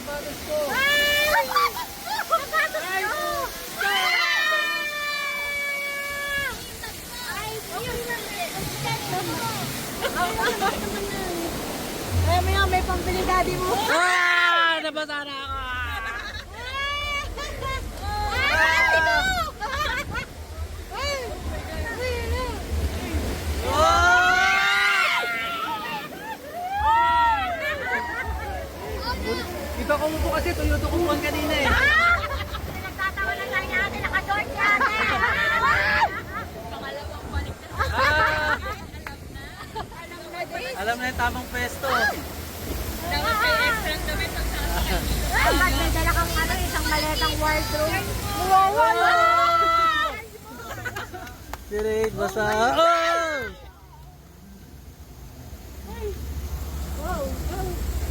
sapatos ko. Ay! Sapatos ko! Ay, yun na. Ay, may pambili daddy mo. Ah! Nabasa na ako! Ito ko mo po kasi Toyota kumuhan kanina eh. Nagtatawa lang tayo natin, naka-short natin. Pangalawang balik na. Ah! Alam na din. Alam na yung tamang pwesto. Dapat may extra damit pag sasakyan. Dapat may dala kang isang maletang wardrobe. Wow! Si Raid, basa. Oh!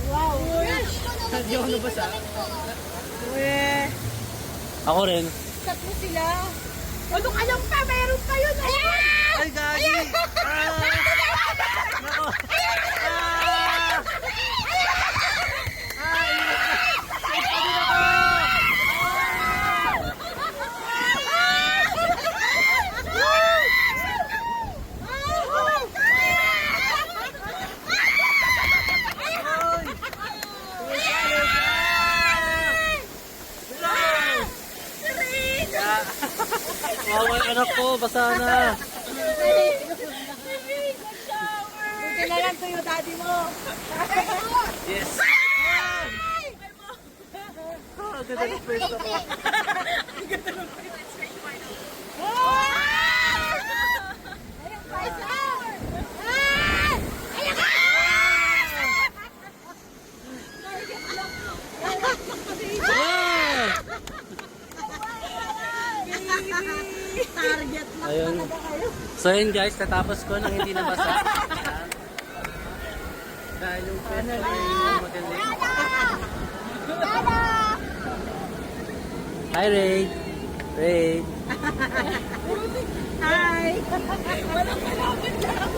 Wow. Hindi ako nabasa. Ako rin. Cut mo sila. Ano ka lang pa? Meron pa yun. Ay, gagi! Ah! Nako! Ah! Wow, anak ko, basa na. Buti na lang sa'yo daddy mo. Yes. Ah, ganda ng pwesto ko. Ah! Target na Ayun. talaga kayo. So yun guys, natapos ko nang hindi nabasa. Ayan. Dahil yung pwesto ay magaling. Hi Raid! Raid! Hi! Walang malapit lang.